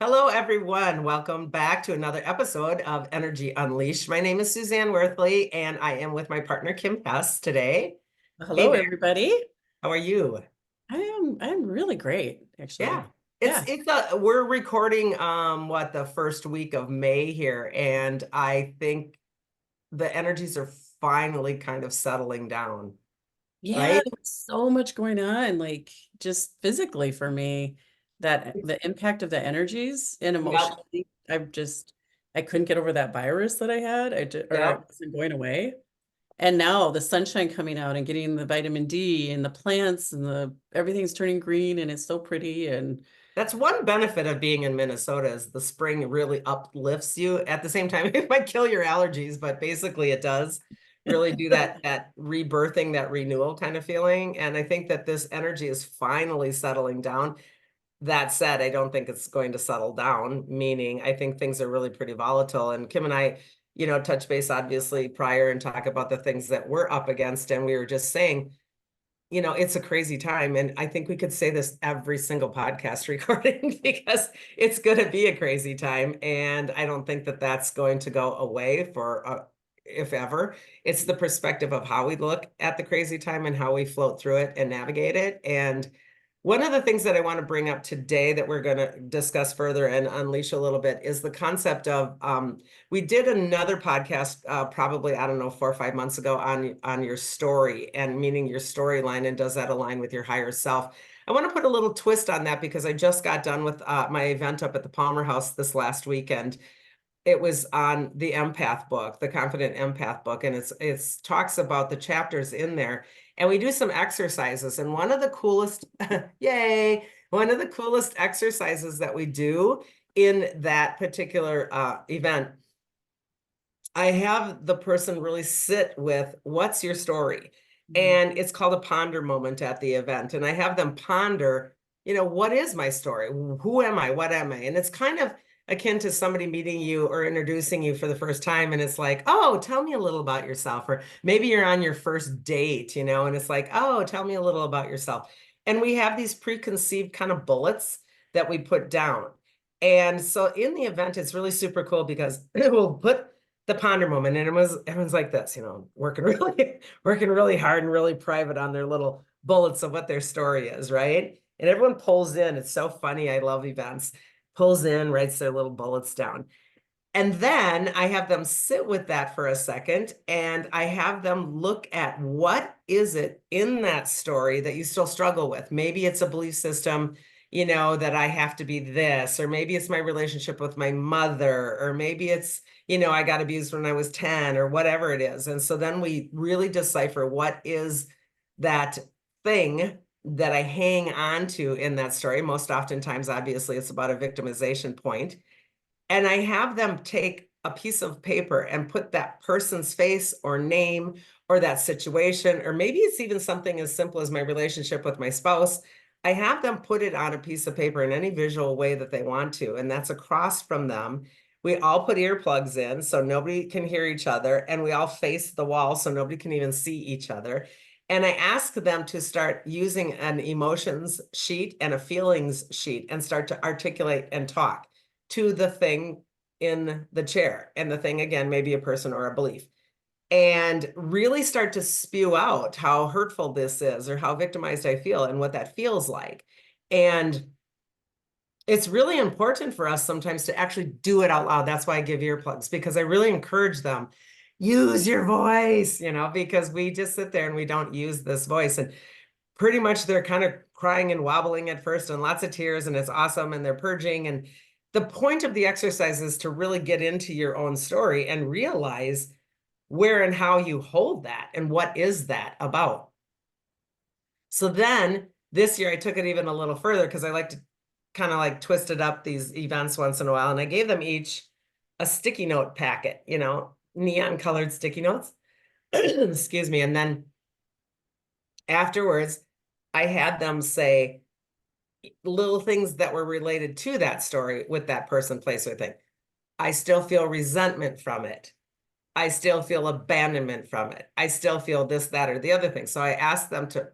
Hello, everyone. Welcome back to another episode of Energy Unleashed. My name is Suzanne Worthley, and I am with my partner, Kim Hess, today. Hey Hello, there, everybody. how are you? I'm really great, Yeah, actually. it's Yeah. we're recording the first week of May here, and I think the energies are finally kind of settling down, Yeah, right? there's so much going on, like just physically for me, that the impact of the energies and Yep, emotionally, I couldn't get over that virus that I had. Or it yep. wasn't going away. And now the sunshine coming out and getting the vitamin D and the plants and everything's turning green and it's so pretty. And That's one benefit of being in Minnesota is the spring really uplifts you. At the same time, it might kill your allergies, but basically it does really do that rebirthing, that renewal kind of feeling. And I think that this energy is finally settling down. That said, I don't think it's going to settle down, meaning I think things are really pretty volatile. And Kim and I, touch base obviously prior and talk about the things that we're up against. And we were just saying, it's a crazy time. And I think we could say this every single podcast recording because it's going to be a crazy time. And I don't think that that's going to go away if ever. It's the perspective of how we look at the crazy time and how we float through it and navigate it. And one of the things that I want to bring up today that we're going to discuss further and unleash a little bit is the concept of we did another podcast probably, I don't know, 4 or 5 months ago on your story and meaning your storyline and does that align with your higher self. I want to put a little twist on that because I just got done with my event up at the Palmer House this last weekend. It was on the empath book, the Confident Empath book, and it's talks about the chapters in there. And we do some exercises. And one of the coolest, yay, one of the coolest exercises that we do in that particular event, I have the person really sit with what's your story? And it's called a ponder moment at the event. And I have them ponder, what is my story? Who am I? What am I? And it's kind of akin to somebody meeting you or introducing you for the first time. And it's like, oh, tell me a little about yourself. Or maybe you're on your first date, and it's like, oh, tell me a little about yourself. And we have these preconceived kind of bullets that we put down. And so in the event, it's really super cool because it will put the ponder moment, and everyone's like this, working really working really hard and really private on their little bullets of what their story is, right? And everyone pulls in. It's so funny. I love events. Pulls in, writes their little bullets down. And then I have them sit with that for a second and I have them look at what is it in that story that you still struggle with. Maybe it's a belief system, that I have to be this, or maybe it's my relationship with my mother, or maybe it's, I got abused when I was 10 or whatever it is. And so then we really decipher what is that thing that I hang on to in that story. Most oftentimes, obviously, it's about a victimization point. And I have them take a piece of paper and put that person's face or name or that situation, or maybe it's even something as simple as my relationship with my spouse. I have them put it on a piece of paper in any visual way that they want to, and that's across from them. We all put earplugs in so nobody can hear each other, and we all face the wall so nobody can even see each other. And I ask them to start using an emotions sheet and a feelings sheet and start to articulate and talk to the thing in the chair. And the thing, again, maybe a person or a belief. And really start to spew out how hurtful this is or how victimized I feel and what that feels like. And it's really important for us sometimes to actually do it out loud. That's why I give earplugs, because I really encourage them, use your voice, because we just sit there and we don't use this voice. And pretty much they're kind of crying and wobbling at first and lots of tears, and it's awesome, and they're purging. And the point of the exercise is to really get into your own story and realize where and how you hold that and what is that about. So then this year I took it even a little further because I like to kind of like twisted up these events once in a while, and I gave them each a sticky note packet, neon colored sticky notes. Excuse me. And then afterwards I had them say little things that were related to that story with that person, place, or thing. I still feel resentment from it. I still feel abandonment from it. I still feel this, that, or the other thing. So I asked them to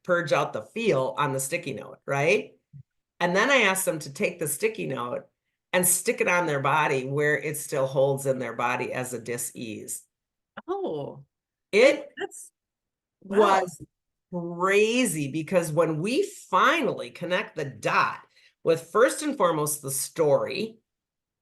purge out the feel on the sticky note, right? And then I asked them to take the sticky note and stick it on their body where it still holds in their body as a dis-ease. Oh, It that's wow. was crazy because when we finally connect the dot with first and foremost the story,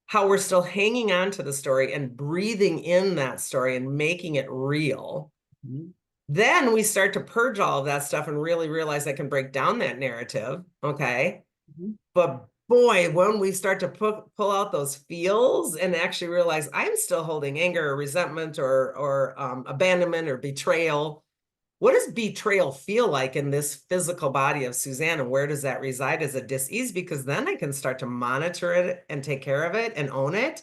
how we're still hanging on to the story and breathing in that story and making it real, Mhm. then we start to purge all of that stuff and really realize I can break down that narrative. Okay. Mhm. But boy, when we start to pull out those feels and actually realize I'm still holding anger or resentment or abandonment or betrayal. What does betrayal feel like in this physical body of Suzanne? And where does that reside as a dis-ease? Because then I can start to monitor it and take care of it and own it.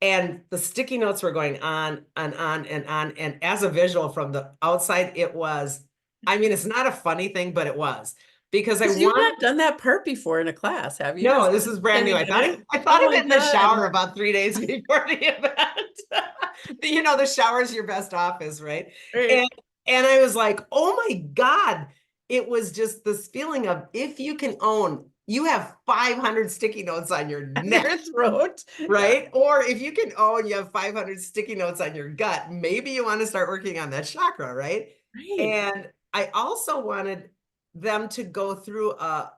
And the sticky notes were going on and on and on. And as a visual from the outside, it was, I mean, it's not a funny thing, but it was because I 'Cause you've wanted. not done that part before in a class, have you? Is No, this is brand new. standing I in thought it? it, I thought Oh of my it in the God. shower about 3 days before the event. You know, the shower's your best office, right? Right. And and I was like, oh my God. It was just this feeling of if you can own, you have 500 sticky notes on your On neck, your throat. Yeah. right? Or if you can own, you have 500 sticky notes on your gut, maybe you want to start working on that chakra, right? Right. And I also wanted them to go through a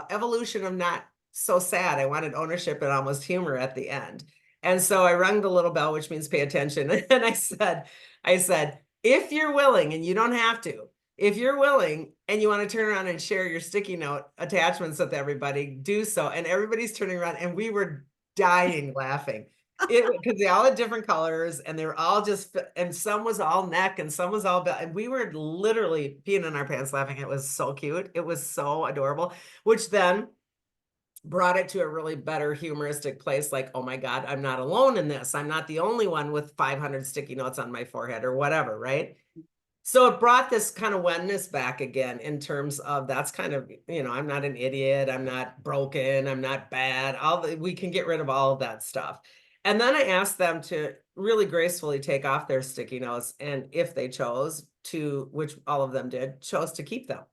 evolution of not so sad. I wanted ownership and almost humor at the end. And so I rung the little bell, which means pay attention. And I said, if you're willing, and you don't have to, if you're willing and you want to turn around and share your sticky note attachments with everybody, do so. And everybody's turning around and we were dying laughing. Because they all had different colors and they were all just, and some was all neck and some was all, and we were literally peeing in our pants laughing. It was so cute. It was so adorable, which then brought it to a really better humoristic place. Like, oh my God, I'm not alone in this. I'm not the only one with 500 sticky notes on my forehead or whatever, right? So it brought this kind of oneness back again in terms of that's kind of, I'm not an idiot. I'm not broken. I'm not bad. We can get rid of all of that stuff. And then I asked them to really gracefully take off their sticky notes. And if they chose to, which all of them did, chose to keep them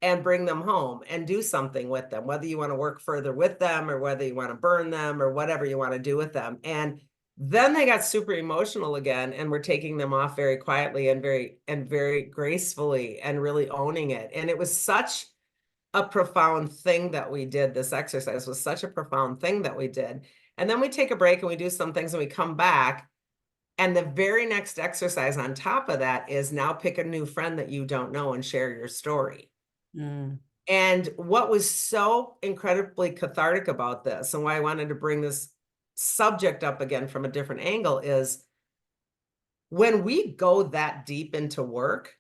and bring them home and do something with them, whether you want to work further with them or whether you want to burn them or whatever you want to do with them. And then they got super emotional again and we're taking them off very quietly and very gracefully and really owning it. And it was such a profound thing that we did. This exercise was such a profound thing that we did. And then we take a break and we do some things and we come back. And the very next exercise on top of that is now pick a new friend that you don't know and share your story. Mm. And what was so incredibly cathartic about this and why I wanted to bring this subject up again from a different angle is when we go that deep into work,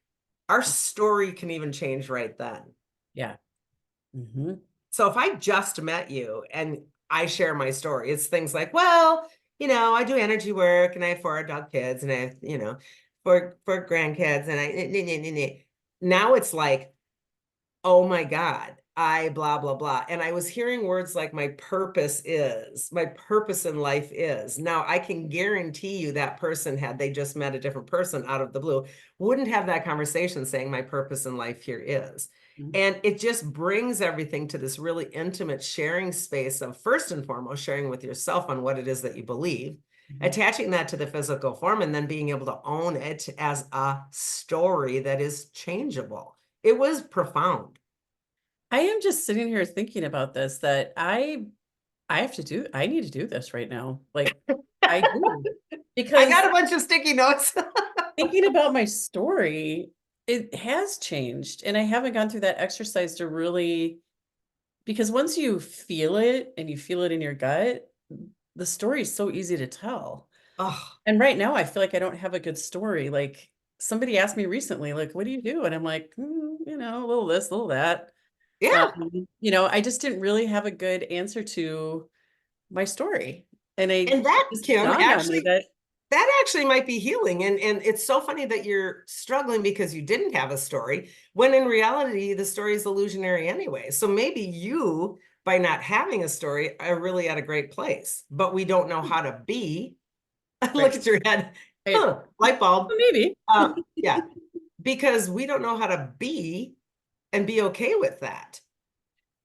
our story can even change right then. Yeah. Mm-hmm. So if I just met you and I share my story, it's things like, well, I do energy work and I have 4 adult kids and I have, four grandkids and now it's like, oh my God, I blah, blah, blah. And I was hearing words like my purpose in life is. Now I can guarantee you that person, had they just met a different person out of the blue, wouldn't have that conversation saying my purpose in life here is. Mm-hmm. And it just brings everything to this really intimate sharing space of first and foremost, sharing with yourself on what it is that you believe, attaching that to the physical form, and then being able to own it as a story that is changeable. It was profound. I am just sitting here thinking about this, that I need to do this right now. Like I do. I got Because a bunch of sticky notes. thinking about my story, it has changed. And I haven't gone through that exercise to really, because once you feel it and you feel it in your gut, the story is so easy to tell. Oh, And right now, I feel like I don't have a good story. Like somebody asked me recently, like, what do you do? And I'm like, a little this, a little that. yeah. I just didn't really have a good answer to my story. And And it that, just Kim, dawned on me actually, that that actually might be healing. And it's so funny that you're struggling because you didn't have a story, when in reality, the story is illusionary anyway. So maybe you, by not having a story, are really at a great place, but we don't know how to be. Look right, at your head. right. Huh, light bulb. Well, maybe. Yeah, because we don't know how to be and be okay with that.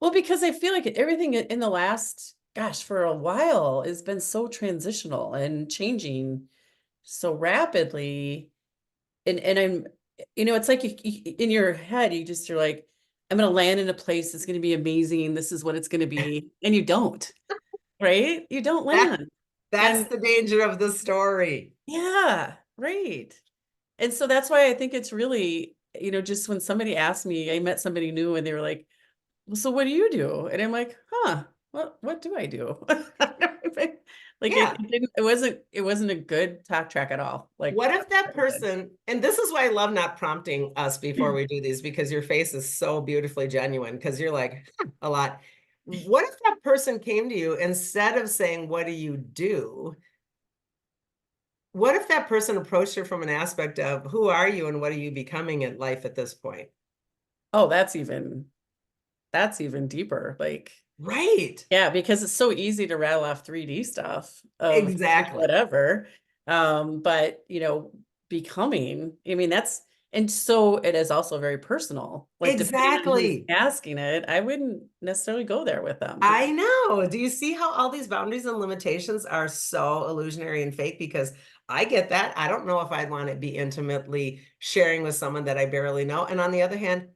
Well, because I feel like everything in the last gosh, for a while, it's been so transitional and changing so rapidly. And I'm, it's like in your head, you're like, I'm going to land in a place that's going to be amazing. This is what it's going to be. And you don't, right? You don't That land. that's And the danger of the story. yeah, right. And so that's why I think it's really, just when somebody asked me, I met somebody new and they were like, well, so what do you do? And I'm like, huh, what do I do? Like Yeah. it wasn't a good talk track at all. Like What if that very good. person, and this is why I love not prompting us before we do these, because your face is so beautifully genuine, because you're like, "Huh," a lot. What if that person came to you instead of saying, what do you do? What if that person approached you from an aspect of who are you and what are you becoming in life at this point? Oh, that's even deeper. Like, Right. yeah, because it's so easy to rattle off 3D stuff of Exactly. whatever. But becoming, I mean, and so it is also very personal. Like depending on who's Exactly. asking it, I wouldn't necessarily go there with them because I know. Do you see how all these boundaries and limitations are so illusionary and fake? Because I get that. I don't know if I'd want to be intimately sharing with someone that I barely know. And on the other hand,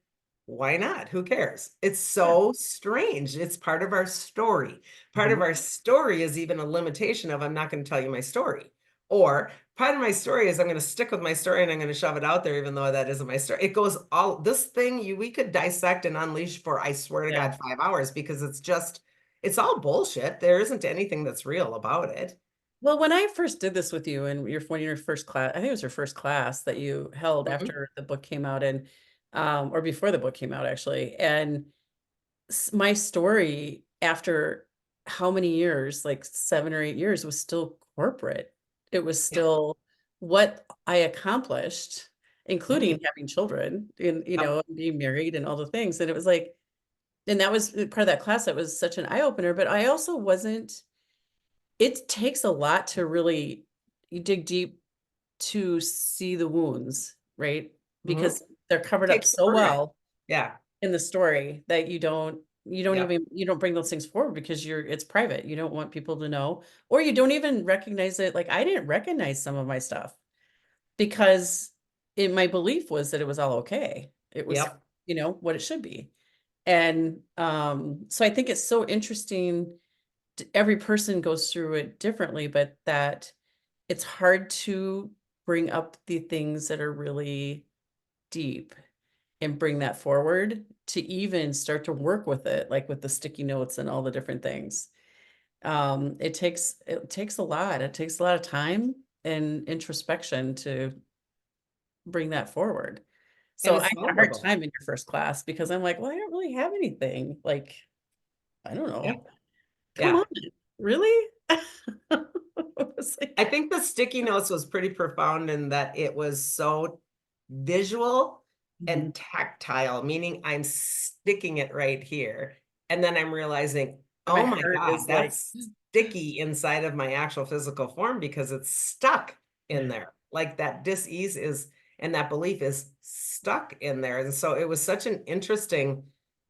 why not? Who cares? It's yeah. so strange. It's part of our story. Part of Mhm. our story is even a limitation of I'm not going to tell you my story. Or part of my story is I'm going to stick with my story and I'm going to shove it out there, even though that isn't my story. It goes all this thing we could dissect and unleash for, I swear to Yeah. God, 5 hours because it's all bullshit. There isn't anything that's real about it. Well, when I first did this with you and your first class, I think it was your first class that you held Mhm. after the book came out and or before the book came out actually. And my story after how many years, like 7 or 8 years, was still corporate. It was Yeah. still what I accomplished, including Right. having children and, Yep. being married and all the things. And it was like, and that was part of that class. That was such an eye opener, but I also wasn't, it takes a lot to really dig deep to see the wounds, right? Mhm. Because they're It covered up takes the so courage. well Yeah. in the story that Yep. you don't bring those things forward because it's private. You don't want people to know, or you don't even recognize it. Like I didn't recognize some of my stuff because my belief was that it was all okay. It was, Yep. what it should be. And so I think it's so interesting. Every person goes through it differently, but that it's hard to bring up the things that are really deep and bring that forward to even start to work with it, like with the sticky notes and all the different things. It takes a lot. It takes a lot of time and introspection to bring that forward. And So I it's had a hard vulnerable. time in your first class because I'm like, well, I don't really have anything. Like, I don't Yeah. know. Come Yeah. on, really? I was I like, think the sticky notes was pretty profound in that it was so visual mhm. and tactile, meaning I'm sticking it right here. And then I'm realizing, My oh my heart God, is like, that's sticky inside of my actual physical form because it's stuck in yeah, there. Like that dis-ease is, and that belief is stuck in there. And so it was such an interesting,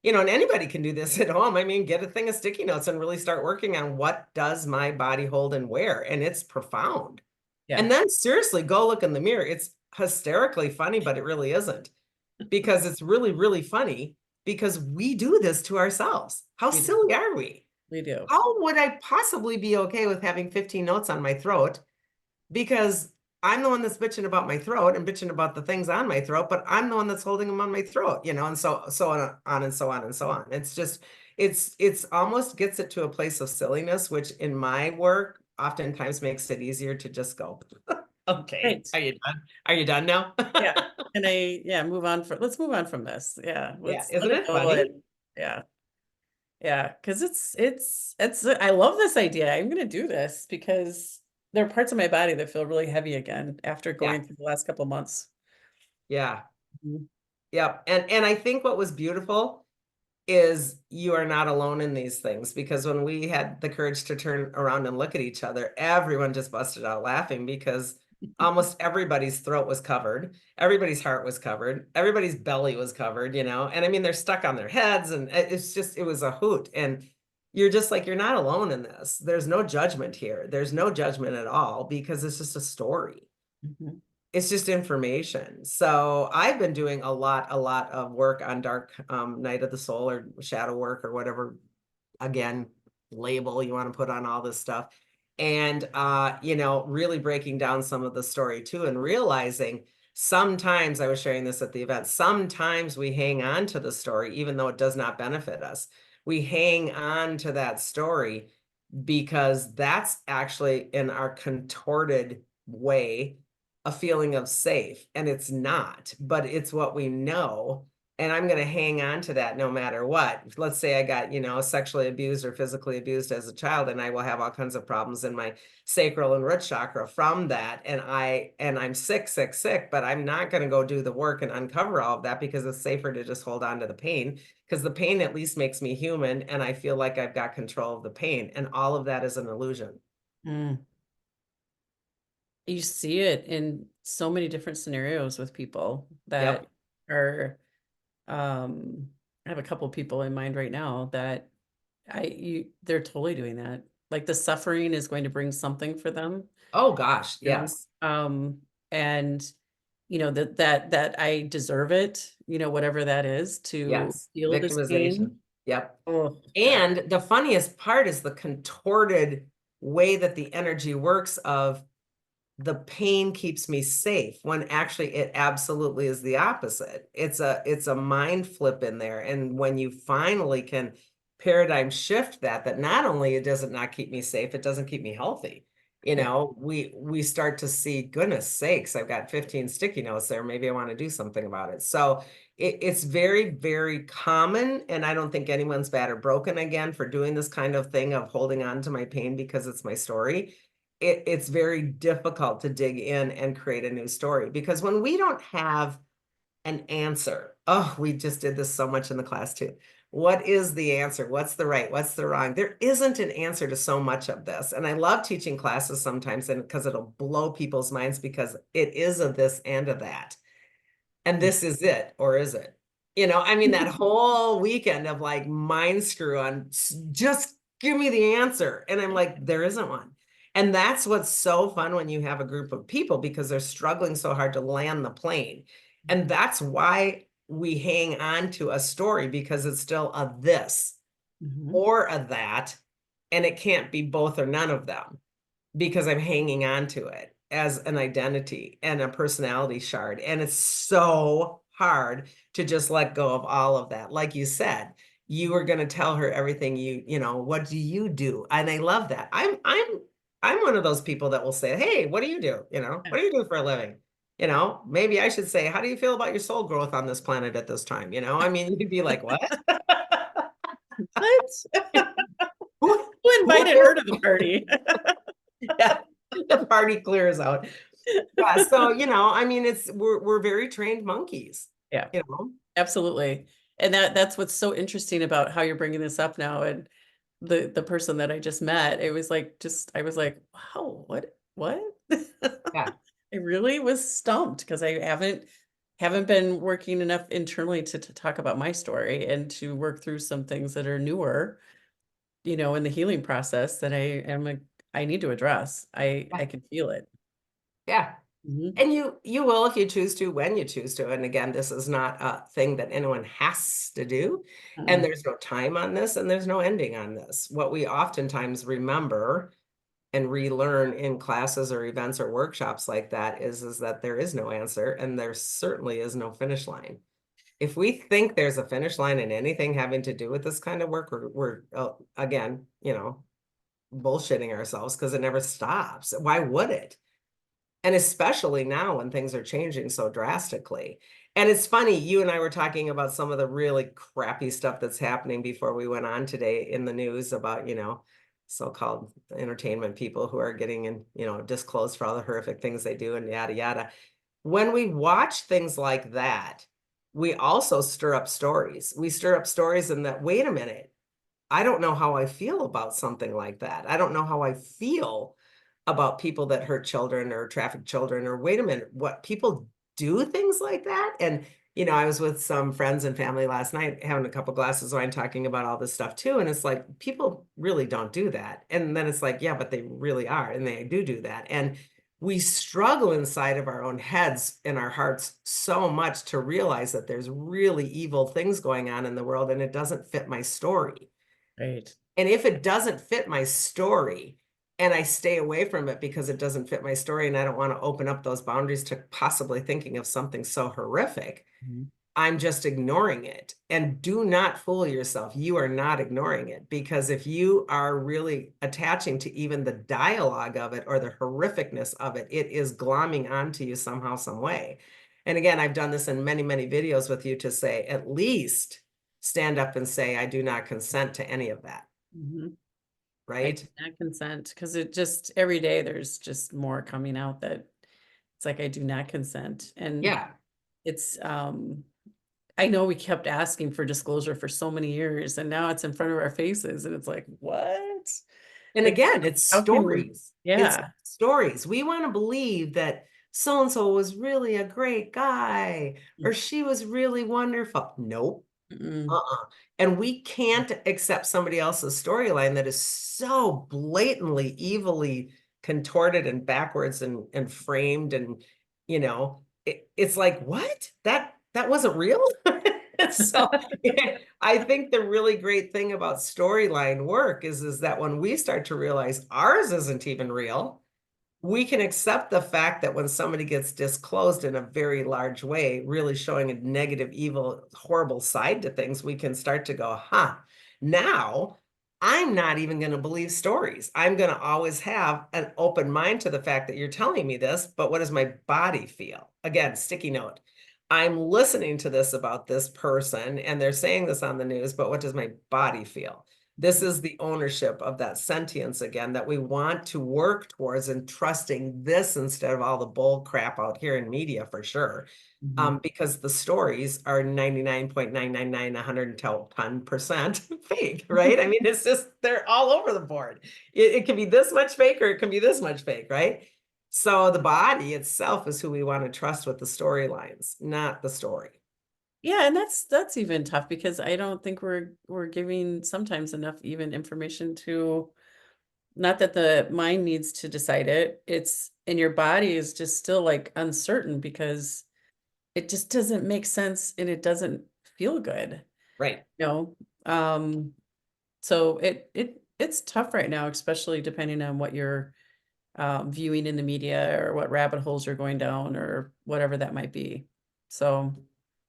and anybody can do this at home. I mean, get a thing of sticky notes and really start working on what does my body hold and where, and it's profound. yeah, And then seriously, go look in the mirror. It's hysterically funny, but it really isn't because it's really, really funny because we do this to ourselves. How we do. silly are we? We do. How would I possibly be okay with having 15 notes on my throat because I'm the one that's bitching about my throat and bitching about the things on my throat, but I'm the one that's holding them on my throat, and so on and so on and so on. It's just it's almost gets it to a place of silliness, which in my work oftentimes makes it easier to just go, okay, Right. are you done? Are you done now? Yeah. And let's move on from this. Yeah. Yeah, Let's let isn't it it go. funny? And yeah. Yeah. Cause I love this idea. I'm going to do this because there are parts of my body that feel really heavy again after Yeah, going through the last couple of months. yeah, Mhm. yep. And I think what was beautiful is you are not alone in these things because when we had the courage to turn around and look at each other, everyone just busted out laughing because almost everybody's throat was covered, everybody's heart was covered, everybody's belly was covered, and I mean, they're stuck on their heads and it's just, it was a hoot. And you're just like, you're not alone in this. There's no judgment here. There's no judgment at all because it's just a story. Mhm. It's just information. So I've been doing a lot of work on dark night of the soul or shadow work or whatever, again, label you want to put on all this stuff. And you know, really breaking down some of the story too, and realizing sometimes, I was sharing this at the event, sometimes we hang on to the story, even though it does not benefit us. We hang on to that story because that's actually in our contorted way a feeling of safe, and it's not, but it's what we know, and I'm going to hang on to that no matter what. Let's say I got, you know, sexually abused or physically abused as a child, and I will have all kinds of problems in my sacral and root chakra from that, and I'm sick, but I'm not going to go do the work and uncover all of that because it's safer to just hold on to the pain, because the pain at least makes me human and I feel like I've got control of the pain, and all of that is an illusion. Mm. You see it in so many different scenarios with people that Yep. are, I have a couple people in mind right now that they're totally doing that. Like the suffering is going to bring something for them, Oh gosh, you know? yes. And that I deserve it, whatever that is, to Yes. feel this Victimization. pain. Yep. Oh God. And the funniest part is the contorted way that the energy works of the pain keeps me safe, when actually it absolutely is the opposite. It's a mind flip in there. And when you finally can paradigm shift that not only it doesn't not keep me safe, it doesn't keep me healthy. You Yeah. know, we start to see, goodness sakes, I've got 15 sticky notes there. Maybe I want to do something about it. So it's very common. And I don't think anyone's bad or broken again for doing this kind of thing of holding on to my pain because it's my story. It's very difficult to dig in and create a new story, because when we don't have an answer, oh, we just did this so much in the class too. What is the answer? What's the right? What's the wrong? There isn't an answer to so much of this. And I love teaching classes sometimes, and because it'll blow people's minds, because it is a this and a that. And this is it, or is it? You know, I mean, that whole weekend of like mind screw on, just give me the answer. And I'm like, there isn't one. And that's what's so fun when you have a group of people, because they're struggling so hard to land the plane. And that's why we hang on to a story, because it's still a this Mhm. or a that. And it can't be both or none of them, because I'm hanging on to it as an identity and a personality shard. And it's so hard to just let go of all of that. Like you said, you were going to tell her everything you know, what do you do? And I love that. I'm one of those people that will say, hey, what do you do? You know, Yeah. what do you do for a living? You know, maybe I should say, how do you feel about your soul growth on this planet at this time? You know, I mean, you'd be like, what? What? who, Who who invited her to the party? yeah, the party clears out. Yeah, so you know, I mean, we're very trained monkeys, Yeah, you know. absolutely. And that's what's so interesting about how you're bringing this up now. And the person that I just met, it was like, I was like, wow, what? Yeah, I really was stumped because I haven't been working enough internally to talk about my story and to work through some things that are newer, in the healing process that I need to address. yeah, I can feel it. yeah. Mhm. And you will, if you choose to, when you choose to. And again, this is not a thing that anyone has to do. And Mm-mm. there's no time on this, and there's no ending on this. What we oftentimes remember and relearn in classes or events or workshops like that is that there is no answer, and there certainly is no finish line. If we think there's a finish line in anything having to do with this kind of work, we're again, you know, bullshitting ourselves, because it never stops. Why would it? And especially now when things are changing so drastically. And it's funny, you and I were talking about some of the really crappy stuff that's happening before we went on today in the news about, you know, so-called entertainment people who are getting in, you know, disclosed for all the horrific things they do and yada yada. When we watch things like that, we also stir up stories. We stir up stories in that, wait a minute, I don't know how I feel about something like that. I don't know how I feel about people that hurt children or traffic children, or wait a minute, what, people do things like that? And I was with some friends and family last night having a couple glasses of wine talking about all this stuff too. And it's like, people really don't do that. And then it's like, yeah, but they really are. And they do that. And we struggle inside of our own heads and our hearts so much to realize that there's really evil things going on in the world and it doesn't fit my story. Right. And if it doesn't fit my story and I stay away from it because it doesn't fit my story and I don't want to open up those boundaries to possibly thinking of something so horrific, Mhm. I'm just ignoring it. And do not fool yourself. You are not ignoring it, because if you are really attaching to even the dialogue of it or the horrificness of it, it is glomming onto you somehow, some way. And again, I've done this in many, many videos with you to say, at least stand up and say, I do not consent to any of that. Mhm. I do Right? not consent because it just every day there's just more coming out that it's like I do not consent. And Yeah. it's I know we kept asking for disclosure for so many years and now it's in front of our faces and it's like, what? And Like, again, it's how can we stories. It's yeah. stories. We want to believe that so and so was really a great guy or she was really wonderful. Nope. Mm-mm. Uh-uh. And we can't accept somebody else's storyline that is so blatantly, evilly contorted and backwards and framed. And, it's like, what? That wasn't real? So I think the really great thing about storyline work is that when we start to realize ours isn't even real, we can accept the fact that when somebody gets disclosed in a very large way, really showing a negative, evil, horrible side to things, we can start to go, huh, now I'm not even going to believe stories. I'm going to always have an open mind to the fact that you're telling me this, but what does my body feel? Again, sticky note. I'm listening to this about this person and they're saying this on the news, but what does my body feel? This is the ownership of that sentience again that we want to work towards, and trusting this instead of all the bull crap out here in media for sure. Mhm. Because the stories are 99.999, 110% fake, right? I mean, it's just, they're all over the board. It can be this much fake or it can be this much fake, right? So the body itself is who we want to trust with the storylines, not the story. Yeah, and that's even tough because I don't think we're giving sometimes enough even information to not that the mind needs to decide it. It's and your body is just still like uncertain because it just doesn't make sense and it doesn't feel good, Right. you know? So it's tough right now, especially depending on what you're viewing in the media or what rabbit holes you're going down or whatever that might be. So,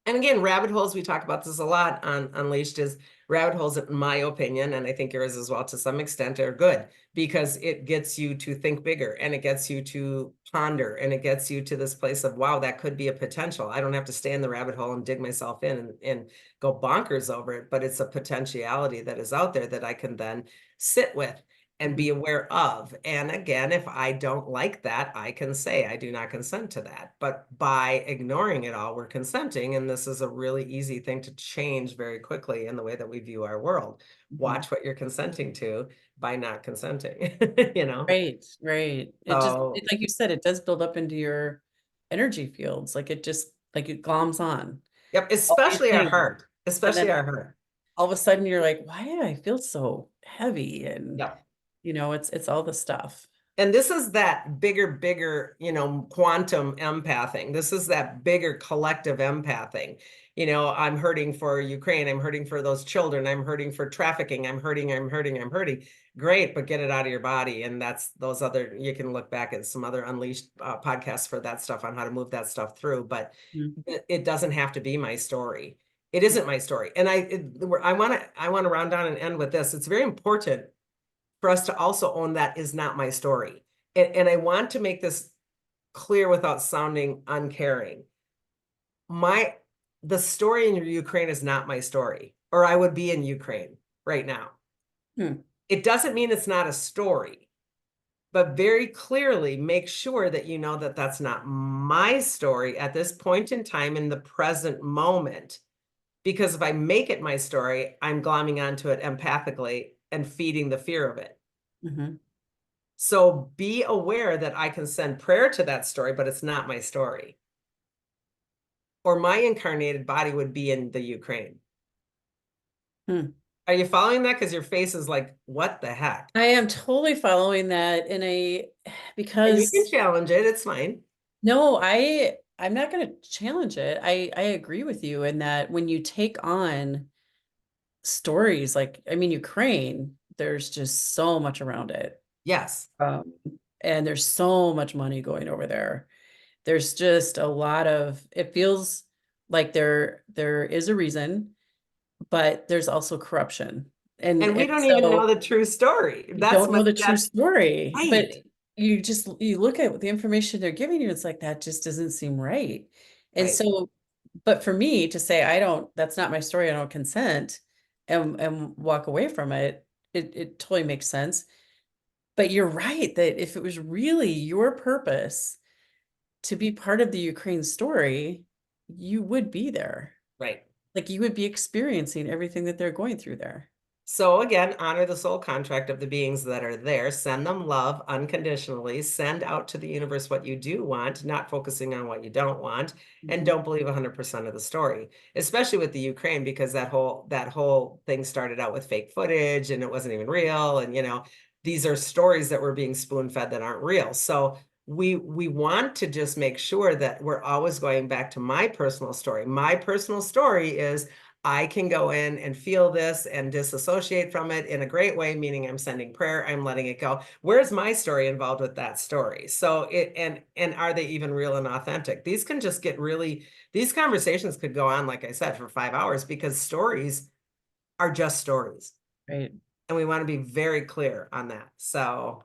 And again, rabbit holes, we talk about this a lot on Unleashed, is rabbit holes, in my opinion, and I think yours as well to some extent, are good because it gets you to think bigger and it gets you to ponder and it gets you to this place of, wow, that could be a potential. I don't have to stay in the rabbit hole and dig myself in and go bonkers over it, but it's a potentiality that is out there that I can then sit with and mhm, be aware of. And again, if I don't like that, I can say I do not consent to that. But by ignoring it all, we're consenting. And this is a really easy thing to change very quickly in the way that we view our world. mhm. Watch what you're consenting to by not consenting, you know? Right, right. It So, like you said, it does build up into your energy fields. Like it just like it gloms on yep, all these especially our things. heart, And especially then our heart. all of a sudden you're like, why do I feel so heavy? And Yep. it's all the stuff. And this is that bigger, quantum empathing. This is that bigger collective empathing. I'm hurting for Ukraine. I'm hurting for those children. I'm hurting for trafficking. I'm hurting. Great, but get it out of your body. And that's those other, you can look back at some other Unleashed podcasts for that stuff on how to move that stuff through. But Mhm. it doesn't have to be my story. It isn't my story. And I want to round down and end with this. It's very important for us to also own that is not my story. And I want to make this clear without sounding uncaring. My the story in Ukraine is not my story, or I would be in Ukraine right now. Hmm. It doesn't mean it's not a story, but very clearly make sure that you know that that's not my story at this point in time in the present moment. Because if I make it my story, I'm glomming onto it empathically and feeding the fear of it. Mhm. So be aware that I can send prayer to that story, but it's not my story. or my incarnated body would be in the Ukraine. Hmm. Are you following that? Because your face is like, what the heck? I am totally following that in a And you can because challenge it. It's fine. no, I'm not going to challenge it. I agree with you in that when you take on stories like, I mean, Ukraine, there's just so much around it. Yes. Um, and there's so much money going over there. There's just a lot of, it feels like there is a reason, but there's also corruption. And we And don't even know so the true story. you That's don't know what the true that's story, but right. you look at the information they're giving you, it's like that just doesn't seem right. And Right. so, but for me to say I don't, that's not my story, I don't consent and walk away from it, it totally makes sense. But you're right that if it was really your purpose to be part of the Ukraine story, you would be there. Right. Like you would be experiencing everything that they're going through there. So again, honor the soul contract of the beings that are there. Send them love unconditionally. Send out to the universe what you do want, not focusing on what you don't want, and Mhm. don't believe 100% of the story, especially with the Ukraine, because that whole thing started out with fake footage and it wasn't even real. And these are stories that were being spoon-fed that aren't real. So we want to just make sure that we're always going back to my personal story. My personal story is I can go in and feel this and disassociate from it in a great way, meaning I'm sending prayer, I'm letting it go. Where's my story involved with that story? So and are they even real and authentic? These can just get really, these conversations could go on, like I said, for 5 hours because stories are just stories. Right. And we want to be very clear on that. So,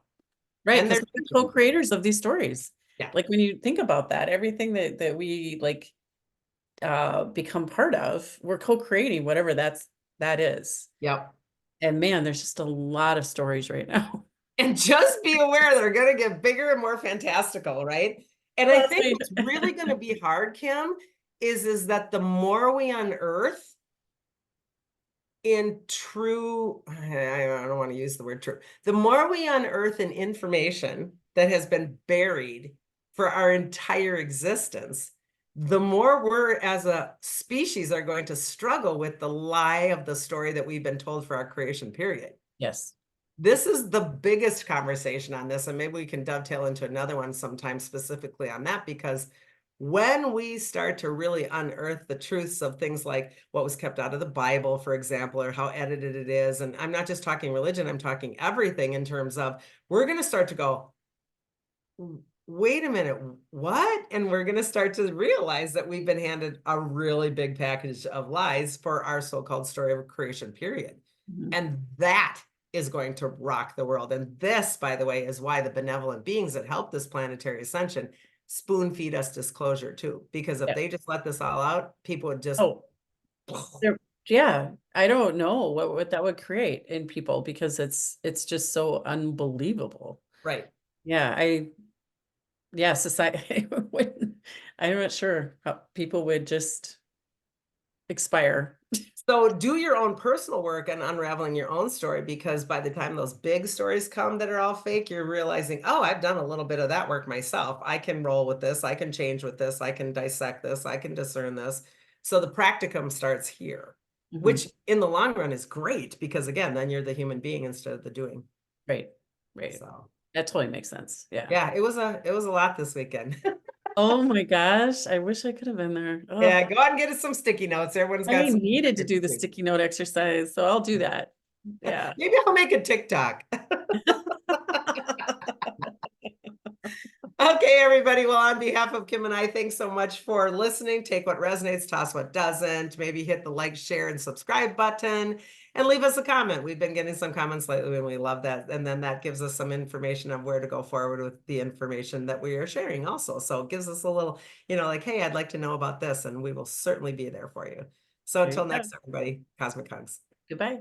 Right, and because they're we're the teachable. co-creators of these stories. Yeah. Like when you think about that, everything that we like become part of, we're co-creating whatever that is. Yep. And man, there's just a lot of stories right now. And just be aware they're going to get bigger and more fantastical, right? And I think Leslie. what's really going to be hard, Kim, is that the more we unearth in true, I don't want to use the word true, the more we unearth in information that has been buried for our entire existence, the more we're as a species are going to struggle with the lie of the story that we've been told for our creation period. Yes. This is the biggest conversation on this, and maybe we can dovetail into another one sometime specifically on that, because when we start to really unearth the truths of things like what was kept out of the Bible, for example, or how edited it is, and I'm not just talking religion, I'm talking everything in terms of, we're going to start to go, wait a minute, what? And we're going to start to realize that we've been handed a really big package of lies for our so-called story of creation period. Mhm. And that is going to rock the world. And this, by the way, is why the benevolent beings that help this planetary ascension spoon feed us disclosure too. Because if Yeah. they just let this all out, people would just, Oh, there, yeah. I don't know what that would create in people because it's just so unbelievable. right. Yeah, yeah, society wouldn't, I'm not sure how people would just expire. So do your own personal work and unraveling your own story, because by the time those big stories come that are all fake, you're realizing, oh, I've done a little bit of that work myself. I can roll with this. I can change with this. I can dissect this. I can discern this. So the practicum starts here, Mhm. which in the long run is great because again, then you're the human being instead of the doing. Right. Right. So That totally makes sense. Yeah. yeah, it was a lot this weekend. Oh my gosh. I wish I could have been there. Oh, Yeah, go out and get us some sticky notes. Everyone's got I some. needed to do the sticky note exercise, so I'll do that. Yeah. Maybe I'll make a TikTok. Okay, everybody. Well, on behalf of Kim and I, thanks so much for listening. Take what resonates, toss what doesn't. Maybe hit the like, share, and subscribe button and leave us a comment. We've been getting some comments lately and we love that. And then that gives us some information of where to go forward with the information that we are sharing also. So it gives us a little, like, hey, I'd like to know about this, and we will certainly be there for you. So There you until go. next, everybody, cosmic hugs. Goodbye.